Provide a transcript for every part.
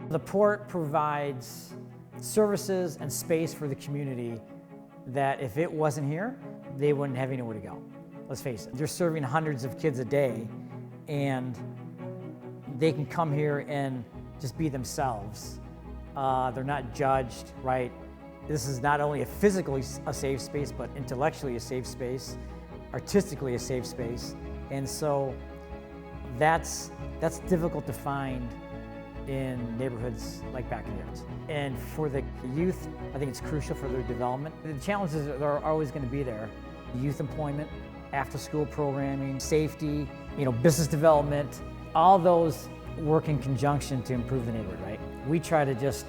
The Port provides services and space for the community that if it wasn't here, they wouldn't have anywhere to go. Let's face it, they're serving hundreds of kids a day, and they can come here and just be themselves. They're not judged, right? This is not only physically a safe space, but intellectually a safe space, artistically a safe space. And so that's difficult to find in neighborhoods like backyards. And for the youth, I think it's crucial for their development. The challenges are always going to be there. Youth employment, after-school programming, safety, business development, all those work in conjunction to improve the neighborhood, right? We try to just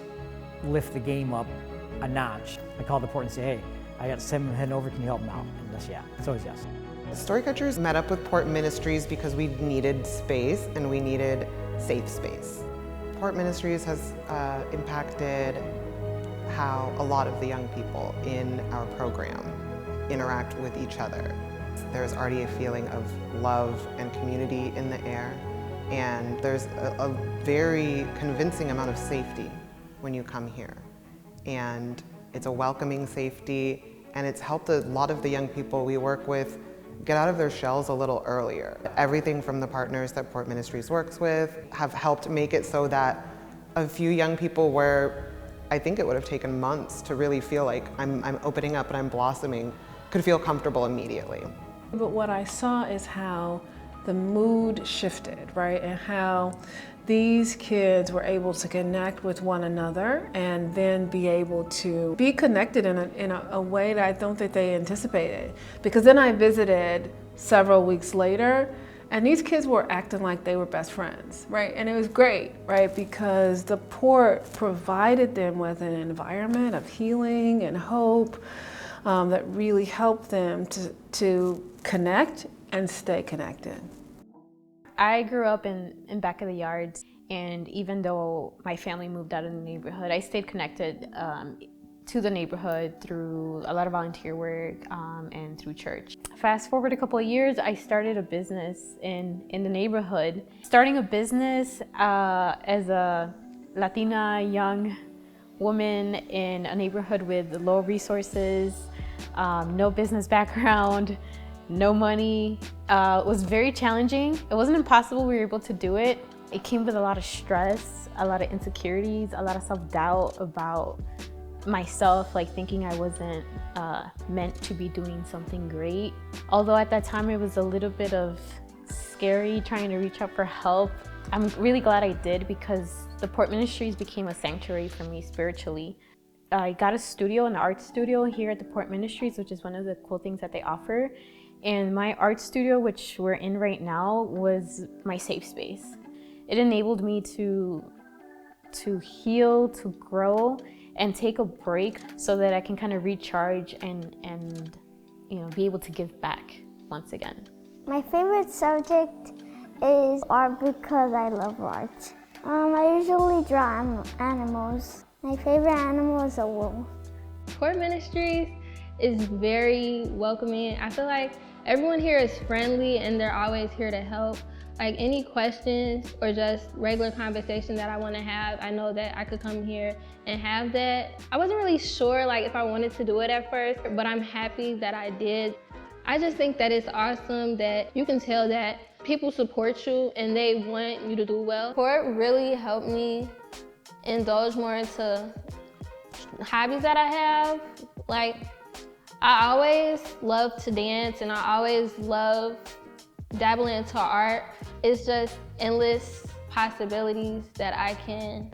lift the game up a notch. I call the Port and say, hey, I got 7 heading over, can you help them out? And that's yeah, it's always yes. Storycatchers met up with Port Ministries because we needed space and we needed safe space. Port Ministries has impacted how a lot of the young people in our program interact with each other. There's already a feeling of love and community in the air, and there's a very convincing amount of safety when you come here. And it's a welcoming safety, and it's helped a lot of the young people we work with get out of their shells a little earlier. Everything from the partners that Port Ministries works with have helped make it so that a few young people where I think it would have taken months to really feel like I'm opening up and I'm blossoming, could feel comfortable immediately. But what I saw is how the mood shifted, right? And how these kids were able to connect with one another and then be able to be connected in a way that I don't think they anticipated. Because then I visited several weeks later, and these kids were acting like they were best friends, right? And it was great, right? Because the Port provided them with an environment of healing and hope that really helped them to connect and stay connected. I grew up in back of the yards, and even though my family moved out of the neighborhood, I stayed connected to the neighborhood through a lot of volunteer work and through church. Fast forward a couple of years, I started a business in the neighborhood. Starting a business as a Latina young woman in a neighborhood with low resources, no business background, no money, was very challenging. It wasn't impossible, we were able to do it. It came with a lot of stress, a lot of insecurities, a lot of self-doubt about myself, like thinking I wasn't meant to be doing something great. Although at that time it was a little bit of scary trying to reach out for help. I'm really glad I did, because the Port Ministries became a sanctuary for me spiritually. I got a studio, an art studio here at the Port Ministries, which is one of the cool things that they offer. And my art studio, which we're in right now, was my safe space. It enabled me to heal, to grow, and take a break so that I can kind of recharge and be able to give back once again. My favorite subject is art because I love art. I usually draw animals. My favorite animal is a wolf. Port Ministries is very welcoming. I feel like everyone here is friendly and they're always here to help. Like any questions or just regular conversation that I want to have, I know that I could come here and have that. I wasn't really sure if I wanted to do it at first, but I'm happy that I did. I just think that it's awesome that you can tell that people support you and they want you to do well. Port really helped me indulge more into hobbies that I have. I always loved to dance and I always loved dabbling into art. It's just endless possibilities that I can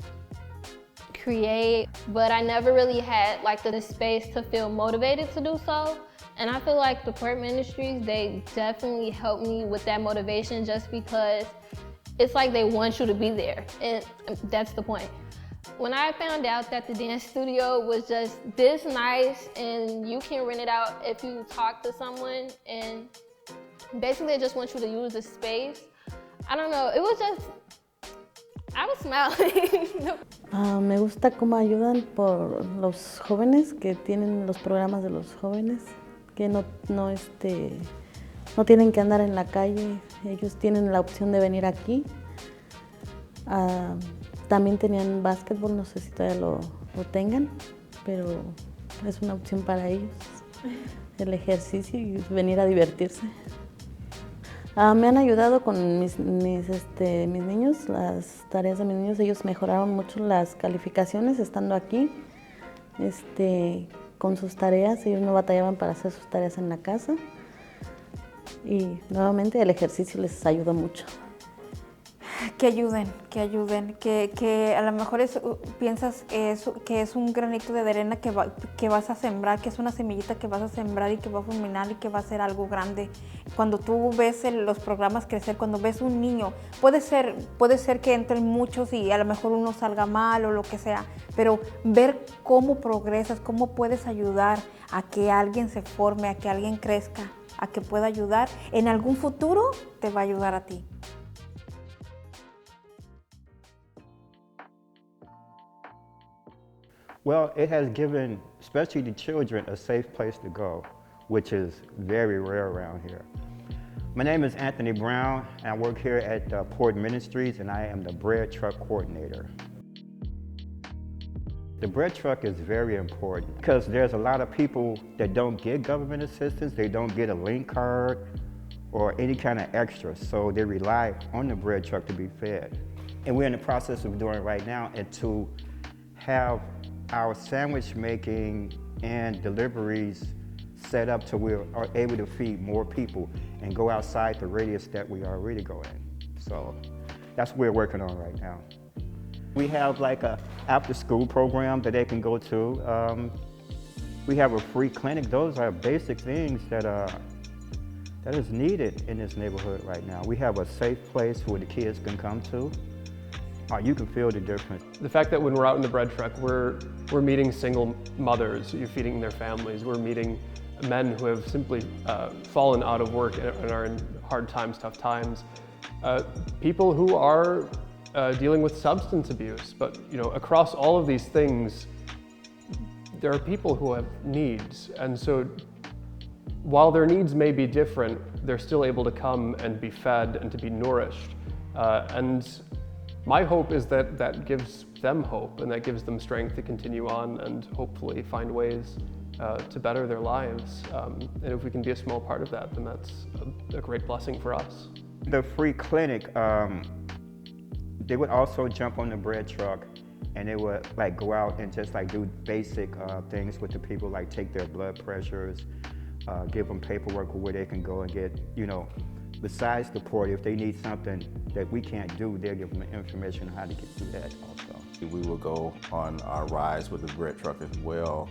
create, but I never really had the space to feel motivated to do so. And I feel like the Port Ministries, they definitely helped me with that motivation, just because it's like they want you to be there, and that's the point. When I found out that the dance studio was just this nice and you can rent it out if you talk to someone, and basically they just want you to use the space, I don't know, it was just, I was smiling. Me gusta cómo ayudan por los jóvenes, que tienen los programas de los jóvenes, que no tienen que andar en la calle, ellos tienen la opción de venir aquí También tenían básquetbol, no sé si todavía lo tengan, pero es una opción para ellos, el ejercicio y venir a divertirse. Me han ayudado con mis niños, las tareas de mis niños. Ellos mejoraron mucho las calificaciones estando aquí. Con sus tareas, ellos no batallaban para hacer sus tareas en la casa. Y nuevamente el ejercicio les ayudó mucho. Que ayuden, que a lo mejor piensas que es un granito de arena que vas a sembrar, que es una semillita que vas a sembrar y que va a fulminar y que va a ser algo grande. Cuando tú ves los programas crecer, cuando ves un niño, puede ser que entren muchos y a lo mejor uno salga mal o lo que sea, pero ver cómo progresas, cómo puedes ayudar a que alguien se forme, a que alguien crezca, a que pueda ayudar, en algún futuro te va a ayudar a ti. Well, it has given, especially the children, a safe place to go, which is very rare around here. My name is Anthony Brown, and I work here at Port Ministries, and I am the bread truck coordinator. The bread truck is very important because there's a lot of people that don't get government assistance, they don't get a link card or any kind of extra, so they rely on the bread truck to be fed. And we're in the process of doing it right now, and to have our sandwich making and deliveries set up to where we are able to feed more people and go outside the radius that we already go in. So that's what we're working on right now. We have like a after school program that they can go to. We have a free clinic. Those are basic things that is needed in this neighborhood right now. We have a safe place where the kids can come to. You can feel the difference. The fact that when we're out in the bread truck, we're meeting single mothers, you're feeding their families. We're meeting men who have simply fallen out of work and are in hard times, tough times. People who are dealing with substance abuse. But across all of these things, there are people who have needs. And so while their needs may be different, they're still able to come and be fed and to be nourished. And my hope is that that gives them hope and that gives them strength to continue on and hopefully find ways to better their lives. And if we can be a small part of that, then that's a great blessing for us. The free clinic, they would also jump on the bread truck and they would go out and just do basic things with the people, like take their blood pressures, give them paperwork where they can go and get, besides the port, if they need something that we can't do, they'll give them information on how to get through that also. We will go on our rides with the bread truck as well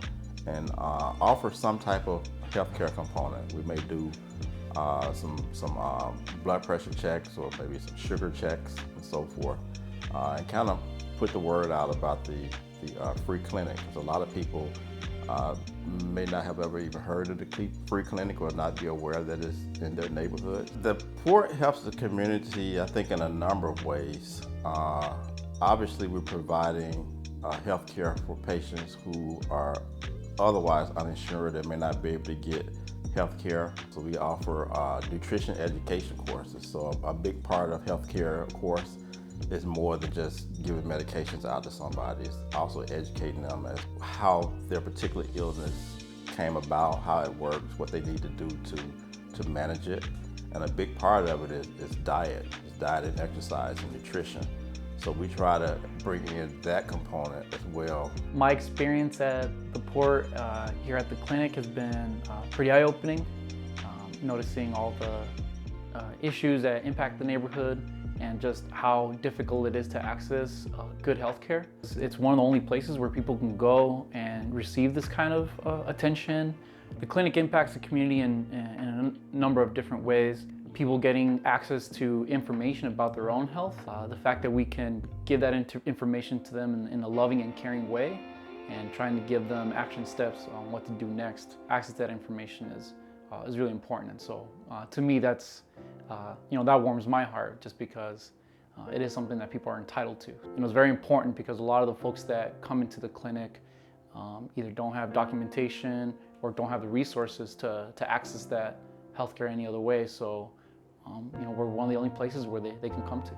and offer some type of healthcare component. We may do some blood pressure checks or maybe some sugar checks and so forth, and kind of put the word out about the free clinic, because a lot of people may not have ever even heard of the free clinic or not be aware that it's in their neighborhood. The port helps the community, I think, in a number of ways. Obviously, we're providing health care for patients who are otherwise uninsured and may not be able to get health care. So we offer nutrition education courses. So a big part of health care, of course, is more than just giving medications out to somebody. It's also educating them as how their particular illness came about, how it works, what they need to do to manage it. And a big part of it is diet. It's diet and exercise and nutrition. So we try to bring in that component as well. My experience at the port here at the clinic has been pretty eye-opening, noticing all the issues that impact the neighborhood and just how difficult it is to access good health care. It's one of the only places where people can go and receive this kind of attention. The clinic impacts the community in a number of different ways. People getting access to information about their own health, the fact that we can give that information to them in a loving and caring way, and trying to give them action steps on what to do next. Access to that information is really important, and so to me that's that warms my heart, just because it is something that people are entitled to. It's very important because a lot of the folks that come into the clinic either don't have documentation or don't have the resources to access that healthcare any other way. So we're one of the only places where they can come to.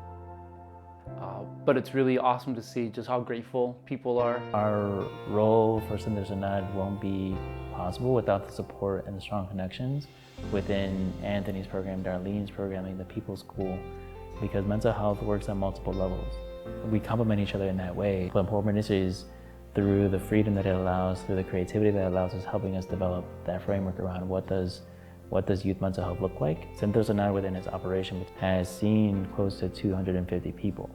But it's really awesome to see just how grateful people are. Our role for There's a Nod won't be possible without the support and the strong connections within Anthony's program, Darlene's programming, the People's School, because mental health works on multiple levels. We complement each other in that way. But Port Ministries, through the freedom that it allows, through the creativity that it allows, is helping us develop that framework around what does youth mental health look like. There's a Nod within its operation has seen close to 250 people.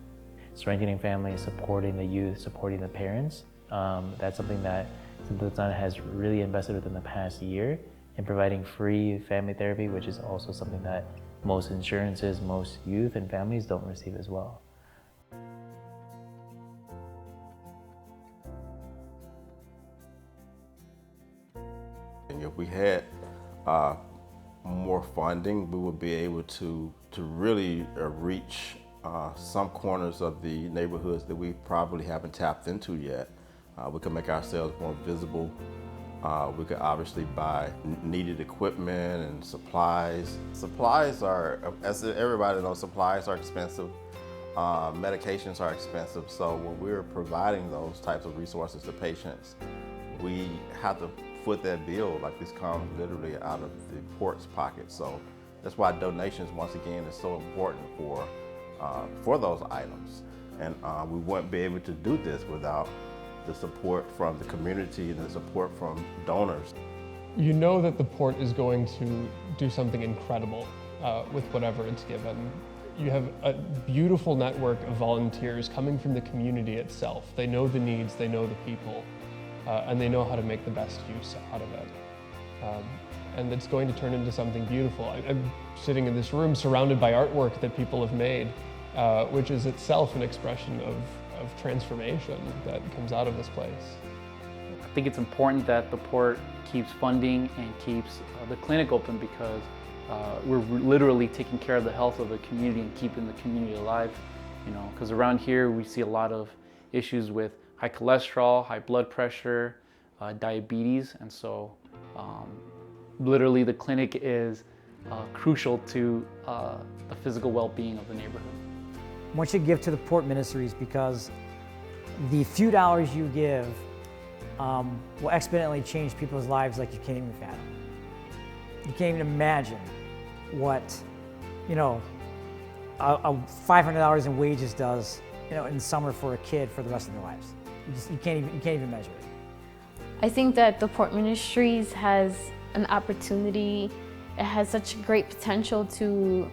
Strengthening families, supporting the youth, supporting the parents. That's something that There's a Nod has really invested within the past year in providing free family therapy, which is also something that most insurances, most youth and families don't receive as well. And if we had more funding, we would be able to really reach some corners of the neighborhoods that we probably haven't tapped into yet. We can make ourselves more visible. We could obviously buy needed equipment and supplies. Supplies are, as everybody knows, supplies are expensive. Medications are expensive. So when we're providing those types of resources to patients, we have to foot that bill. Like, this comes literally out of the port's pocket. So that's why donations, once again, is so important for those items. And we wouldn't be able to do this without the support from the community and the support from donors. You know that the port is going to do something incredible with whatever it's given. You have a beautiful network of volunteers coming from the community itself. They know the needs, they know the people, and they know how to make the best use out of it. And it's going to turn into something beautiful. I'm sitting in this room surrounded by artwork that people have made, which is itself an expression of transformation that comes out of this place. I think it's important that the port keeps funding and keeps the clinic open, because we're literally taking care of the health of the community and keeping the community alive. You know, because around here we see a lot of issues with high cholesterol, high blood pressure, diabetes, and so literally the clinic is crucial to the physical well-being of the neighborhood. I want you to give to the Port Ministries, because the few dollars you give will exponentially change people's lives like you can't even fathom. You can't even imagine what, you know, a $500 in wages does, you know, in summer for a kid for the rest of their lives. You can't even measure it. I think that the Port Ministries has an opportunity. It has such great potential to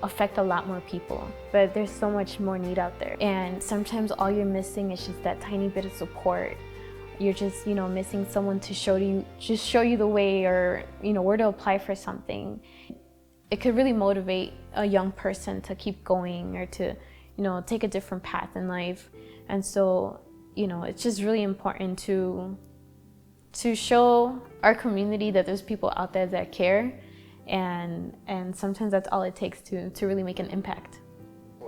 affect a lot more people, but there's so much more need out there. And sometimes all you're missing is just that tiny bit of support. You're just, you know, missing someone to show you the way, or, you know, where to apply for something. It could really motivate a young person to keep going, or to, you know, take a different path in life. And so, you know, it's just really important to show our community that there's people out there that care. And sometimes that's all it takes to really make an impact.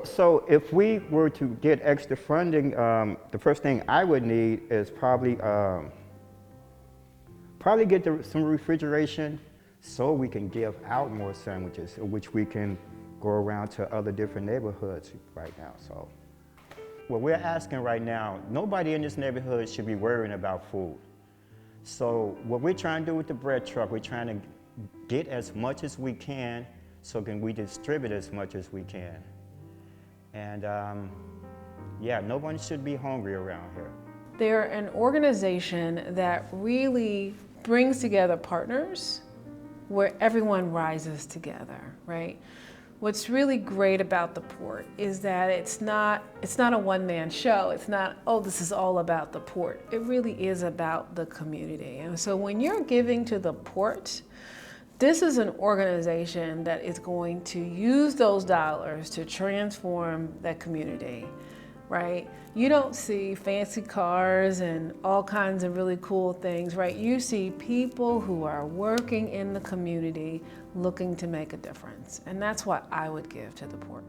So if we were to get extra funding, the first thing I would need is probably get some refrigeration, so we can give out more sandwiches, which we can go around to other different neighborhoods right now. So what we're asking right now, nobody in this neighborhood should be worrying about food. So what we're trying to do with the bread truck, we're trying to get as much as we can, so can we distribute as much as we can. And yeah, no one should be hungry around here. They're an organization that really brings together partners where everyone rises together, right? What's really great about the port is that it's not a one-man show. It's not, oh, this is all about the port. It really is about the community. And so when you're giving to the port, this is an organization that is going to use those dollars to transform that community, right? You don't see fancy cars and all kinds of really cool things, right? You see people who are working in the community looking to make a difference. And that's what I would give to the port.